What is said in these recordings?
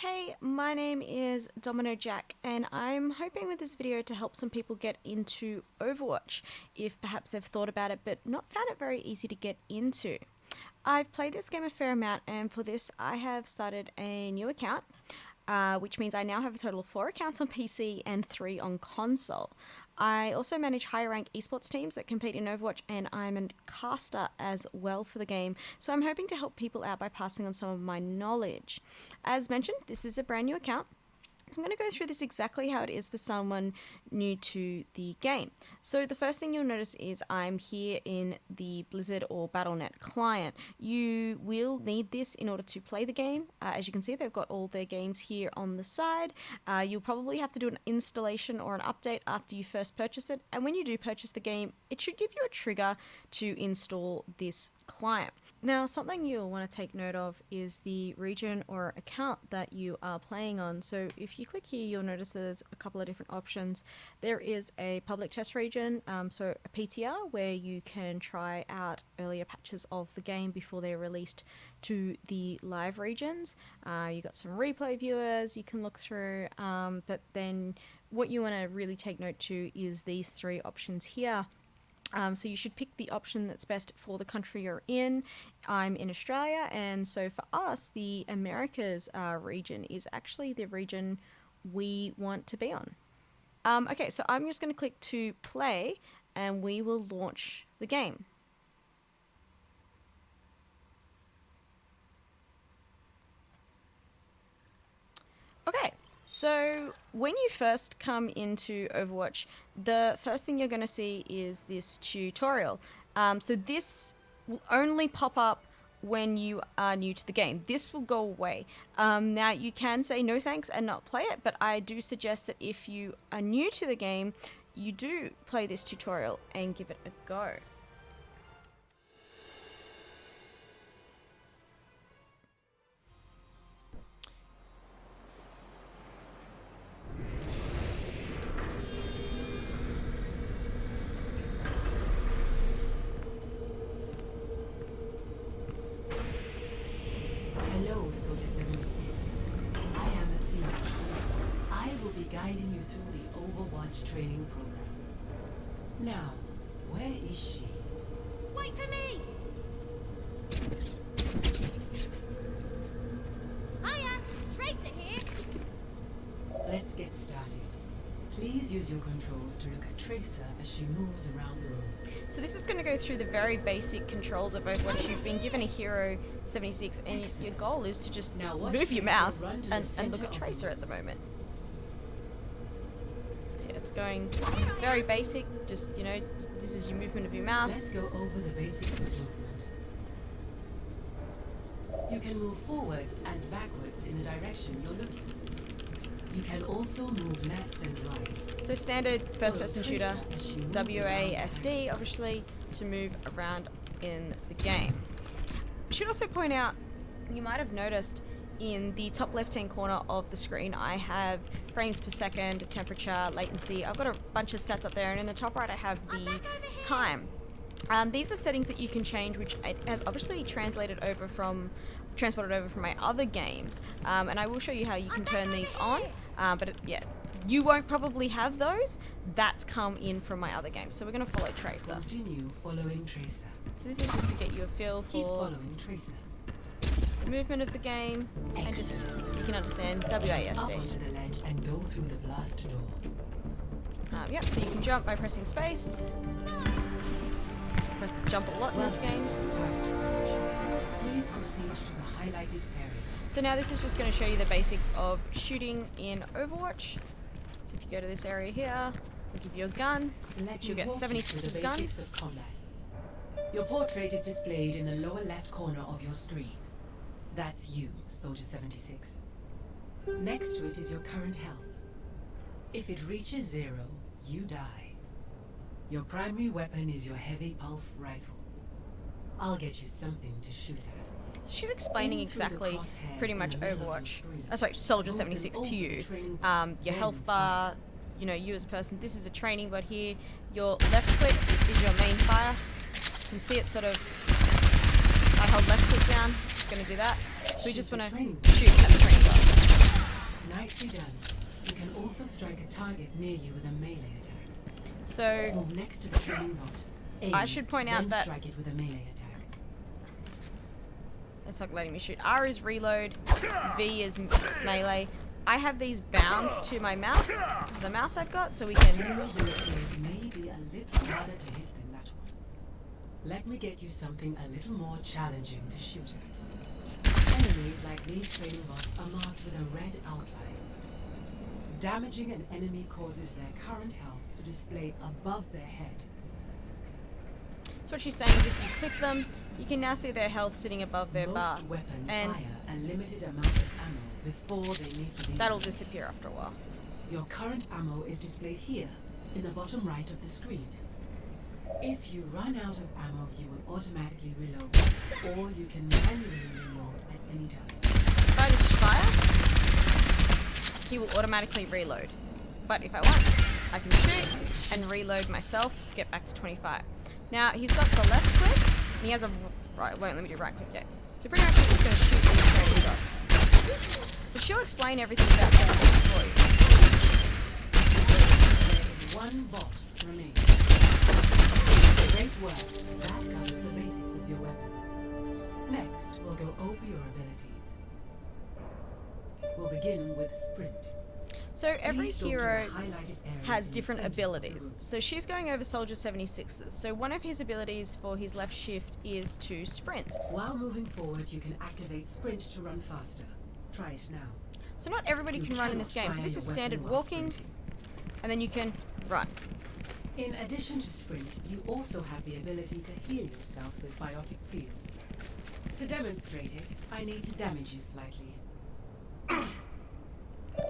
Hey, my name is Domino Jack, and I'm hoping with this video to help some people get into Overwatch, if perhaps they've thought about it but not found it very easy to get into. I've played this game a fair amount, and for this I have started a new account, which means I now have a total of 4 accounts on PC and 3 on console. I also manage higher rank esports teams that compete in Overwatch, and I'm a caster as well for the game, so I'm hoping to help people out by passing on some of my knowledge. As mentioned, this is a brand new account. So I'm going to go through this exactly how it is for someone new to the game. So the first thing you'll notice is I'm here in the Blizzard or Battle.net client. You will need this in order to play the game. As you can see, they've got all their games here on the side. You'll probably have to do an installation or an update after you first purchase it. And when you do purchase the game, it should give you a trigger to install this client. Now, something you'll want to take note of is the region or account that you are playing on. So if you click here, you'll notice there's a couple of different options. There is a public test region, so a PTR, where you can try out earlier patches of the game before they're released to the live regions. You got some replay viewers you can look through, but then what you want to really take note to is these 3 options here. So you should pick the option that's best for the country you're in. I'm in Australia, and so for us, the Americas region is actually the region we want to be on. Okay, so I'm just going to click to play, and we will launch the game. Okay. So when you first come into Overwatch, the first thing you're going to see is this tutorial. So this will only pop up when you are new to the game. This will go away. Now you can say no thanks and not play it, but I do suggest that if you are new to the game, you do play this tutorial and give it a go. Hello, Soldier 76. I am Athena. I will be guiding you through the Overwatch training program. Now, where is she? Wait for me! Hiya! Tracer here! Let's get started. Please use your controls to look at Tracer as she moves around the room. So this is going to go through the very basic controls of Overwatch. You've been given a hero 76, and your goal is to just move your mouse and look at Tracer at the moment. So yeah, it's going very basic, just, you know, this is your movement of your mouse. Let's go over the basics of movement. You can move forwards and backwards in the direction you're looking. You can also move left and right. So standard first-person shooter, WASD, obviously, to move around in the game. I should also point out, you might have noticed in the top left-hand corner of the screen, I have frames per second, temperature, latency. I've got a bunch of stats up there, and in the top right, I have the time. These are settings that you can change, which has obviously transported over from my other games, and I will show you how you can turn these on, but yeah, you won't probably have those. That's come in from my other games, so we're going to follow Tracer. Continue following Tracer. So this is just to get you a feel Keep for following Tracer. the movement of the game, and just, you can understand Up WASD. onto the ledge and go through the blast door. Yep, so you can jump by pressing space. Press jump a lot in this game. Please proceed to the highlighted area. So now this is just going to show you the basics of shooting in Overwatch. So if you go to this area here, we'll give you a gun. You'll get 76's gun. Basics of combat. Your portrait is displayed in the lower left corner of your screen. That's you, Soldier 76. Next to it is your current health. If it reaches 0, you die. Your primary weapon is your heavy pulse rifle. I'll get you something to shoot at. So she's explaining exactly pretty much Overwatch. Sorry, Soldier 76 to you. Your health bar, you know, you as a person. This is a training, but here your left click is your main fire. You can see it sort of, I hold left click down, it's going to do that. So we just want to shoot at the training bar. Nicely done. You can also strike a target near you with a melee attack. So Move next to the training bot. Aim, I should point out then that strike it with a melee attack. it's not letting me shoot. R is reload, V is melee. I have these bounds to my mouse. This is the mouse I've got, so we can. Enemies in the field may be a little harder to hit than that one. Let me get you something a little more challenging to shoot at. Enemies like these training bots are marked with a red outline. Damaging an enemy causes their current health to display above their head. So what she's saying is, if you click them, you can now see their health sitting above their bar, Most weapons and fire a limited amount of ammo before they need to be that'll used. disappear after a while. Your current ammo is displayed here, in the bottom right of the screen. If you run out of ammo, you will automatically reload, or you can manually reload at any time. If I just fire, he will automatically reload. But if I want, I can shoot and reload myself to get back to 25. Now, he's got the left click, and he has a right, won't let me do right click yet. So pretty much we're just going to shoot these training dots. But she'll explain everything about the for you. There is one bot remaining. Great work. That covers the basics of your weapon. Next, we'll go over your abilities. We'll begin with sprint. So every Please go to the hero highlighted area has in the different center of the abilities. room. So she's going over Soldier 76's. So one of his abilities for his left shift is to sprint. While moving forward, you can activate sprint to run faster. Try it now. So not everybody You can run in this cannot game. So fire this your is standard weapon while walking, sprinting. and then you can run. In addition to sprint, you also have the ability to heal yourself with biotic field. To demonstrate it, I need to damage you slightly.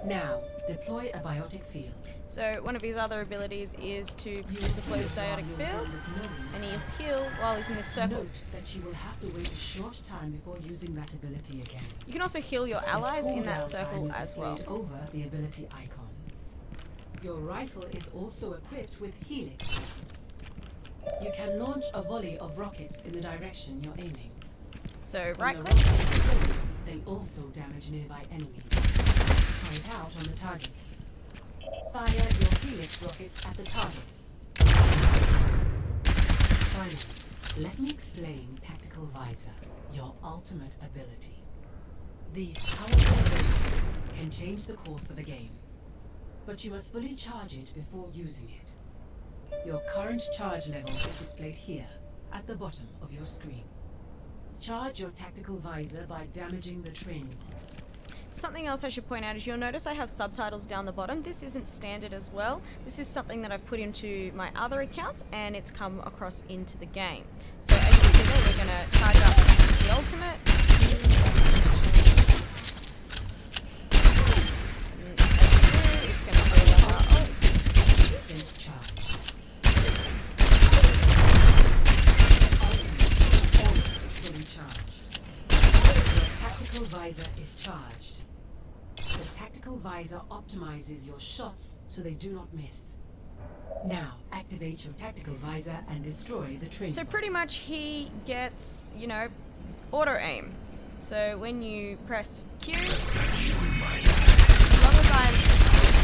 Now, deploy a biotic field. So one of his other abilities is to You deploy the heal while static you're field, done with knowing and that. he'll heal while he's in this circle. Note that you will have to wait a short time before using that ability again. You can also heal your allies in that circle This cooldown time is as well. displayed over the ability icon. Your rifle is also equipped with helix rockets. You can launch a volley of rockets in the direction you're aiming. So When right the click, rockets explode, they also damage nearby enemies. Try it out on the targets. Fire your helix rockets at the targets. Finally, let me explain Tactical Visor, your ultimate ability. These powerful abilities can change the course of a game, but you must fully charge it before using it. Your current charge level is displayed here, at the bottom of your screen. Charge your Tactical Visor by damaging the training bots. something else I should point out is you'll notice I have subtitles down the bottom. This isn't standard as well. This is something that I've put into my other accounts, and it's come across into the game. So as you can see there, we're going to charge up the ultimate. And as we do, it's going to bring up our ult. Sent charge. Almost fully charged. Your Tactical Visor is charged. The Tactical Visor optimizes your shots so they do not miss. Now, activate your Tactical Visor and destroy the training So pretty bots. much he gets, auto aim. So when you press Q, as long as I'm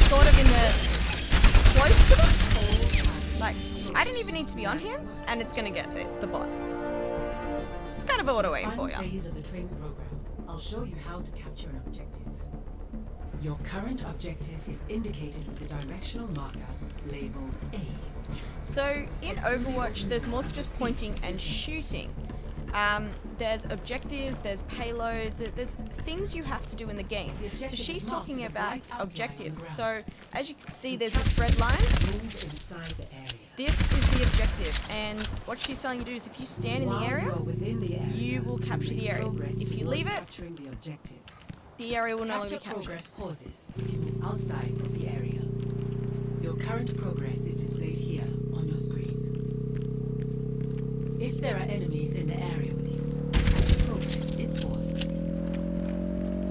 sort of in the close to them, like I didn't even need to be on him, and it's gonna get the bot. It's kind of auto aim for Final you. phase of the training program, I'll show you how to capture an objective. Your current objective is indicated with the directional marker labeled A. So in Overwatch, there's more to just pointing and shooting. There's objectives, there's payloads, there's things you have to do in the game. The So objective she's is marked talking with a about bright outline on the objectives. ground. So as you can see, there's this red line. Move inside the area. This is the objective, and what she's telling you to do is if you stand in the While area, you are within the area, you will capture make the area. progress If you towards leave it, capturing the objective. the area will no longer Capture be captured. progress pauses if you move outside of the area. Your current progress is displayed here on your screen. If there are enemies in the area with you, capture progress is paused.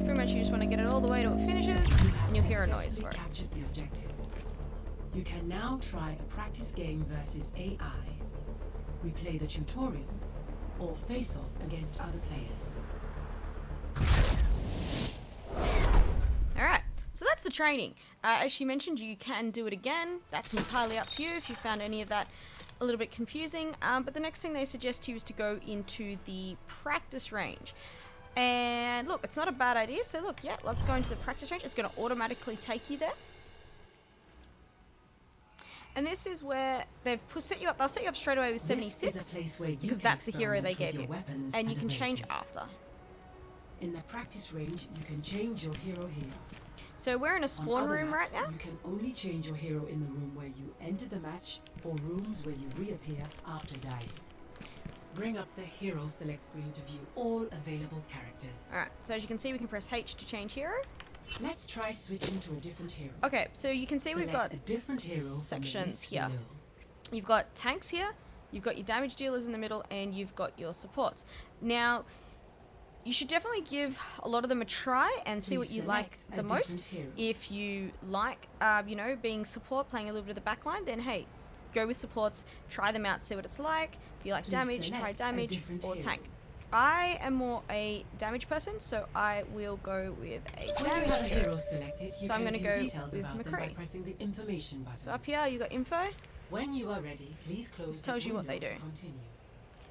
Pretty much you just want to get it all the way till it finishes, You have and you'll hear a noise successfully for it. captured the objective. You can now try a practice game versus AI, replay the tutorial, or face off against other players. Alright, training. As she mentioned, you can do it again. That's entirely up to you if you found any of that a little bit confusing. But the next thing they suggest to you is to go into the practice range. And look, it's not a bad idea. So look, yeah, let's go into the practice range. It's going to automatically take you there. And this is where they've set you up. They'll set you up straight away with 76 because that's the hero they gave you. And you can change after. In the practice range, you can change your hero here. So we're in a spawn room right now. You can only change your hero in the room where you enter the match or rooms where you reappear after dying. Bring up the hero select screen to view all available characters. Alright, so as you can see, we can press H to change hero. Let's try switching to a different hero. Okay, so you can see we've got a different hero sections here. below. You've got tanks here, you've got your damage dealers in the middle, and you've got your supports. Now, you should definitely give a lot of them a try and see what you like the most. If you like, you know, being support, playing a little bit of the backline, then hey, go with supports, try them out, see what it's like. If you like damage, try damage or tank. I am more a damage person, so I will go with a damage hero. So I'm going to go with McCree. So up here, you got info. When you are ready, please close. This tells you what they do.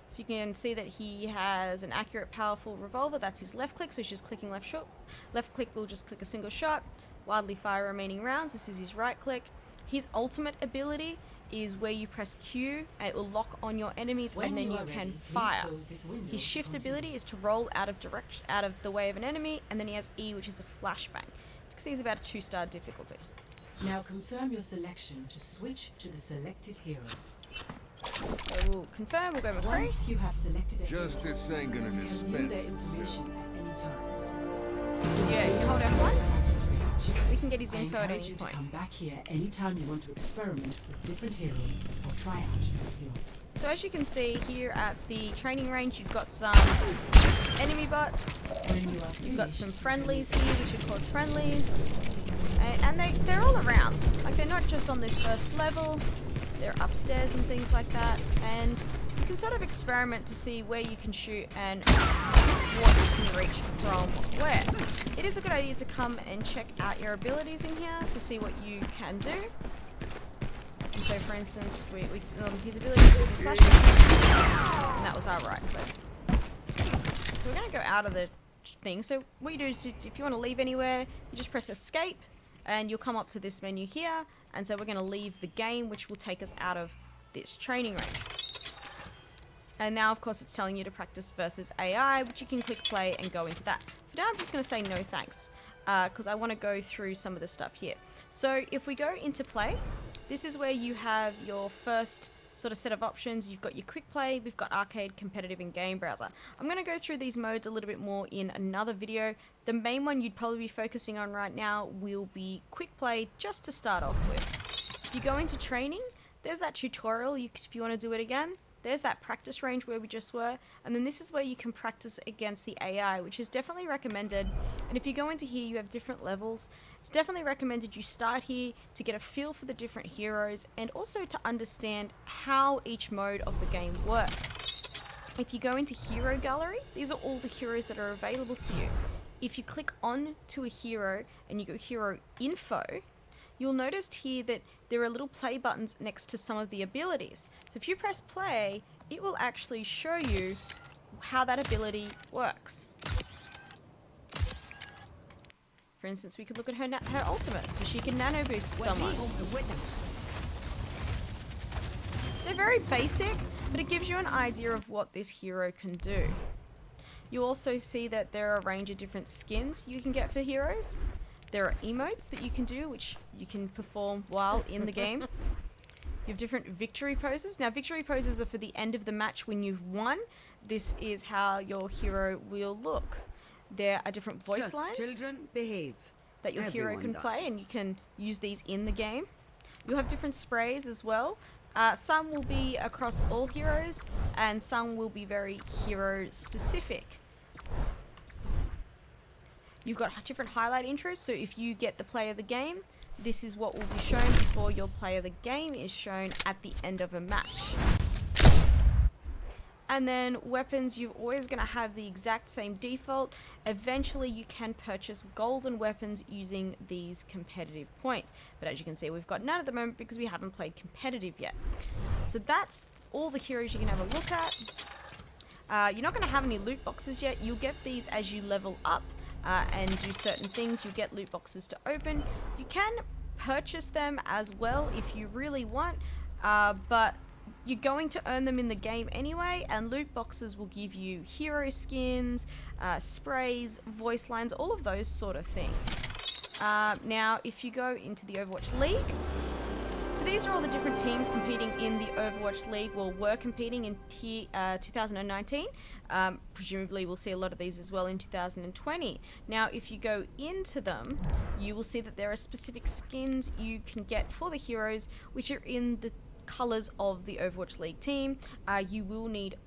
So you can see that he has an accurate, powerful revolver. That's his left click, so he's just clicking left shot. Left click will just click a single shot. Wildly fire remaining rounds. This is his right click. His ultimate ability is where you press Q, and it will lock on your enemies, and then you can fire. His shift ability is to roll out of the way of an enemy, and then he has E, which is a flashbang. You can see he's about a 2-star difficulty. Now confirm your selection to switch to the selected hero. So we'll confirm, we'll go McCree. Once you have selected a Justice ain't gonna dispense itself. Yeah, you hold F1. We can get his info at any point. Come back here anytime you want to experiment with different heroes or try out new skills. So as you can see here at the training range, you've got some enemy bots, you've got some friendlies here, which are called friendlies, and they're all around. Like, they're not just on this first level, they're upstairs and things like that, and you can sort of experiment to see where you can shoot and what you can reach from where. It is a good idea to come and check out your abilities in here to see what you can do. And so, for instance, his ability is flashbang, and that was our right click. So we're going to go out of the thing. So what you do is, if you want to leave anywhere, you just press escape, and you'll come up to this menu here. And so we're going to leave the game, which will take us out of this training range. And now, of course, it's telling you to practice versus AI, which you can click play and go into that. For now, I'm just going to say no thanks, because I want to go through some of the stuff here. So if we go into play, this is where you have your first sort of set of options. You've got your quick play, we've got arcade, competitive, and game browser. I'm going to go through these modes a little bit more in another video. The main one you'd probably be focusing on right now will be quick play, just to start off with. If you go into training, there's that tutorial if you want to do it again. There's that practice range where we just were, and then this is where you can practice against the AI, which is definitely recommended. And if you go into here, you have different levels. It's definitely recommended you start here to get a feel for the different heroes and also to understand how each mode of the game works. If you go into Hero Gallery, these are all the heroes that are available to you. If you click on to a hero and you go Hero Info, you'll notice here that there are little play buttons next to some of the abilities. So if you press play, it will actually show you how that ability works. For instance, we could look at her ultimate, so she can nano boost someone. They're very basic, but it gives you an idea of what this hero can do. You'll also see that there are a range of different skins you can get for heroes. There are emotes that you can do, which you can perform while in the game. You have different victory poses. Now, victory poses are for the end of the match when you've won. This is how your hero will look. There are different voice lines that your hero can play, and you can use these in the game. You'll have different sprays as well. Some will be across all heroes, and some will be very hero-specific. You've got different highlight intros, so if you get the play of the game, this is what will be shown before your play of the game is shown at the end of a match. And then weapons, you're always going to have the exact same default. Eventually you can purchase golden weapons using these competitive points. But as you can see, we've got none at the moment because we haven't played competitive yet. So that's all the heroes you can have a look at. You're not going to have any loot boxes yet. You'll get these as you level up and do certain things. You get loot boxes to open. You can purchase them as well if you really want, but you're going to earn them in the game anyway, and loot boxes will give you hero skins, sprays, voice lines, all of those sort of things. Now, if you go into the Overwatch League, so these are all the different teams competing in the Overwatch League, well, were competing in 2019. Presumably we'll see a lot of these as well in 2020. Now, if you go into them, you will see that there are specific skins you can get for the heroes, which are in the colors of the Overwatch League team. You will need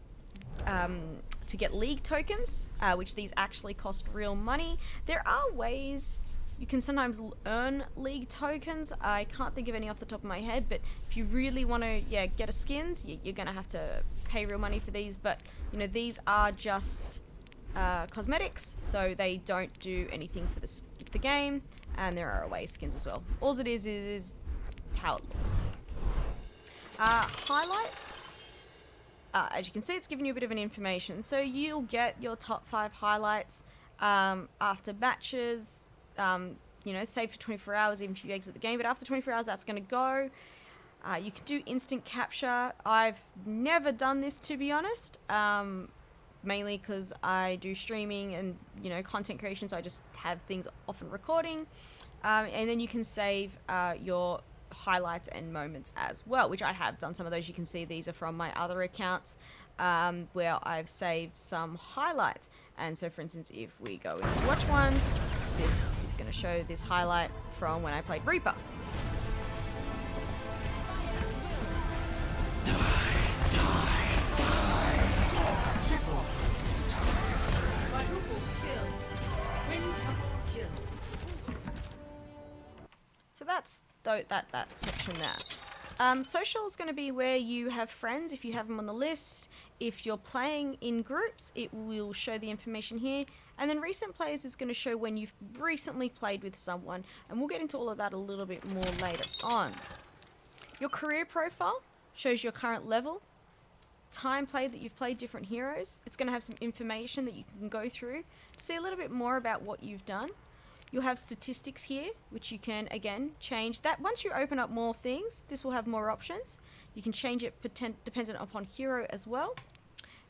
to get league tokens, which these actually cost real money. There are ways you can sometimes earn league tokens. I can't think of any off the top of my head, but if you really want to get a skins, you're going to have to pay real money for these. But you know, these are just cosmetics, so they don't do anything for the game, and there are away skins as well. All it is how it looks. Highlights. As you can see, it's giving you a bit of an information. So you'll get your top 5 highlights after matches. You know, save for 24 hours even if you exit the game, but after 24 hours that's going to go. You can do instant capture. I've never done this, to be honest, mainly because I do streaming and, you know, content creation, so I just have things often recording. And then you can save your highlights and moments as well, which I have done some of those. You can see these are from my other accounts where I've saved some highlights. And so, for instance, if we go into watch one, this is going to show this highlight from when I played Reaper. So that's that section there. Social is going to be where you have friends, if you have them on the list. If you're playing in groups, it will show the information here. And then recent players is going to show when you've recently played with someone. And we'll get into all of that a little bit more later on. Your career profile shows your current level, time played that you've played different heroes. It's going to have some information that you can go through, see a little bit more about what you've done. You'll have statistics here, which you can, again, change. That once you open up more things, this will have more options. You can change it dependent upon hero as well.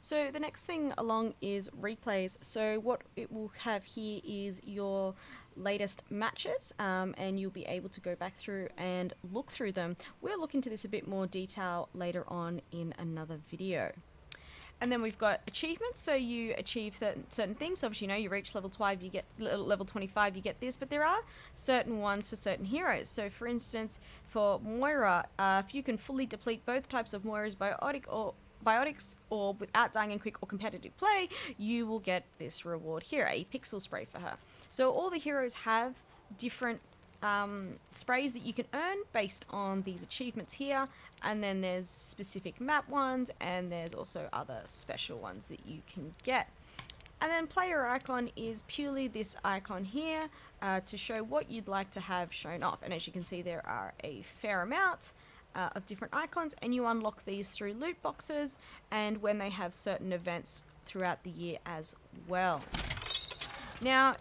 So the next thing along is replays. So what it will have here is your latest matches, and you'll be able to go back through and look through them. We'll look into this a bit more detail later on in another video. And then we've got achievements, so you achieve certain things. Obviously, you know, you reach level 12, you get level 25, you get this, but there are certain ones for certain heroes. So, for instance, for Moira, if you can fully deplete both types of Moira's biotics or without dying in quick or competitive play, you will get this reward here, a pixel spray for her. So all the heroes have different sprays that you can earn based on these achievements here, and then there's specific map ones, and there's also other special ones that you can get. And then player icon is purely this icon here to show what you'd like to have shown off. And as you can see, there are a fair amount of different icons, and you unlock these through loot boxes and when they have certain events throughout the year as well. Now,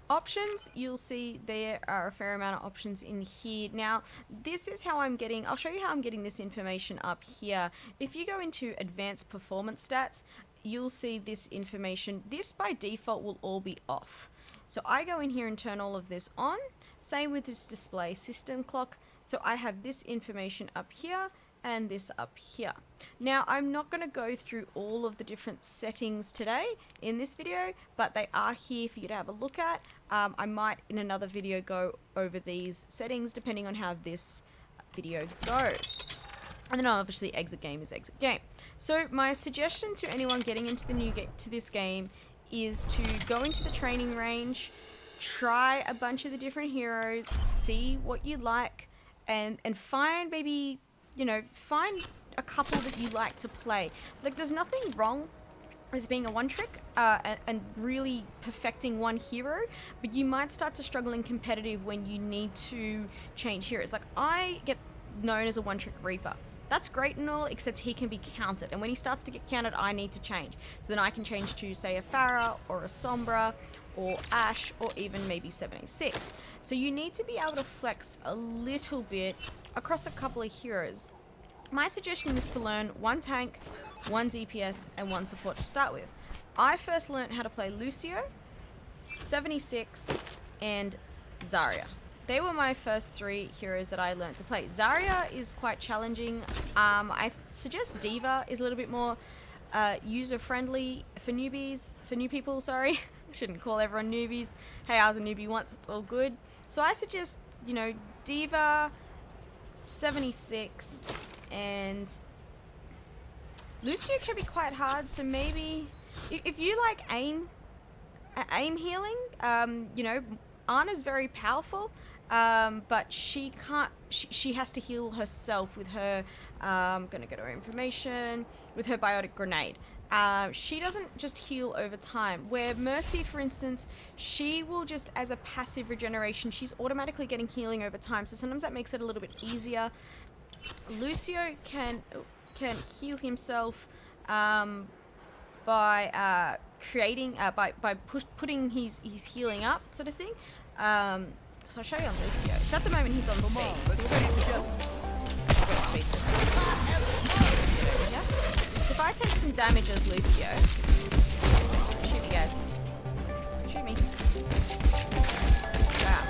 options, you'll see there are a fair amount of options in here. Now, this is how I'll show you how I'm getting this information up here. If you go into advanced performance stats, you'll see this information. This by default will all be off. So I go in here and turn all of this on. Same with this display system clock. So I have this information up here and this up here. Now, I'm not going to go through all of the different settings today in this video, but they are here for you to have a look at. I might in another video go over these settings depending on how this video goes. And then obviously exit game is exit game. So my suggestion to anyone getting into this game is to go into the training range, try a bunch of the different heroes, see what you like, and find maybe, you know, find a couple that you like to play. Like, there's nothing wrong with being a one trick and really perfecting one hero, but you might start to struggle in competitive when you need to change heroes. Like, I get known as a one trick Reaper. That's great and all, except he can be countered, and when he starts to get countered, I need to change. So then I can change to, say, a Farah or a Sombra or Ash or even maybe 76. So you need to be able to flex a little bit across a couple of heroes. My suggestion is to learn one tank, one DPS, and one support to start with. I first learned how to play Lucio, 76, and Zarya. They were my first 3 heroes that I learned to play. Zarya is quite challenging. I suggest Diva is a little bit more user-friendly for newbies, for new people, sorry. Shouldn't call everyone newbies. Hey, I was a newbie once, it's all good. So I suggest, you know, Diva, 76, and Lucio can be quite hard, so maybe if you like aim healing, you know, Ana's very powerful, but she can't, she has to heal herself with her, gonna get her information, with her biotic grenade. She doesn't just heal over time, where Mercy, for instance, she will just, as a passive regeneration, she's automatically getting healing over time, so sometimes that makes it a little bit easier. Lucio can heal himself by creating, by putting his healing up, sort of thing. So I'll show you on Lucio. So at the moment he's on speed, so we'll go to kills. I'll go to speed for a second. Get over here. So if I take some damage as Lucio, shoot me guys. Shoot me. Wow.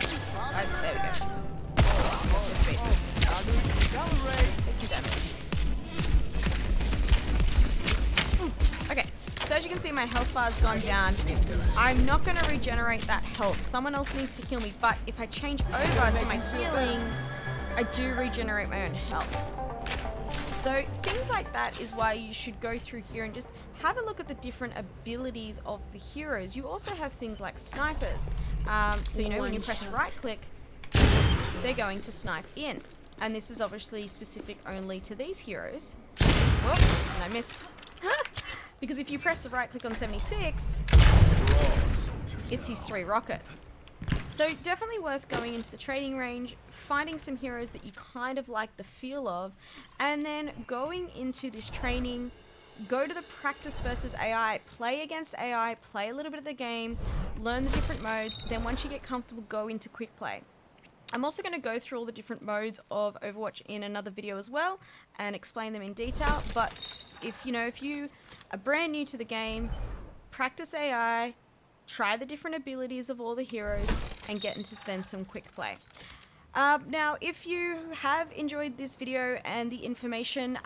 Right, there we go. That's for speed. Take some damage. Okay, so as you can see, my health bar's gone down. I'm not going to regenerate that health. Someone else needs to heal me, but if I change over to my healing, I do regenerate my own health. So things like that is why you should go through here and just have a look at the different abilities of the heroes. You also have things like snipers. So you know, when you press right click, they're going to snipe in. And this is obviously specific only to these heroes. Whoop, and I missed. Because if you press the right click on 76, it's his 3 rockets. So definitely worth going into the trading range, finding some heroes that you kind of like the feel of, and then going into this training, go to the practice versus AI, play against AI, play a little bit of the game, learn the different modes, then once you get comfortable, go into quick play. I'm also going to go through all the different modes of Overwatch in another video as well and explain them in detail, but if you are brand new to the game, practice AI, try the different abilities of all the heroes, and get into then some quick play. Now, if you have enjoyed this video and the information,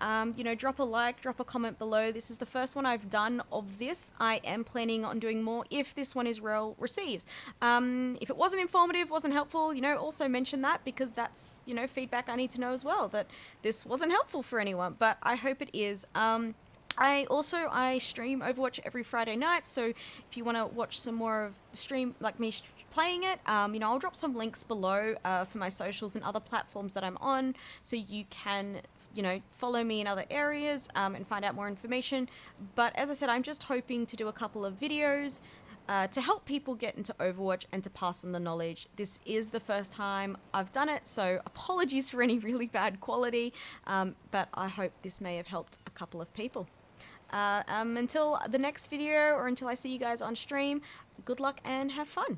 drop a like, drop a comment below. This is the first one I've done of this. I am planning on doing more if this one is well received. If it wasn't informative, wasn't helpful, also mention that, because that's, feedback I need to know as well, that this wasn't helpful for anyone, but I hope it is. I stream Overwatch every Friday night, so if you want to watch some more of the stream, like me playing it, I'll drop some links below for my socials and other platforms that I'm on, so you can, follow me in other areas and find out more information. But as I said, I'm just hoping to do a couple of videos to help people get into Overwatch and to pass on the knowledge. This is the first time I've done it, so apologies for any really bad quality, but I hope this may have helped a couple of people. Until the next video, or until I see you guys on stream, good luck and have fun.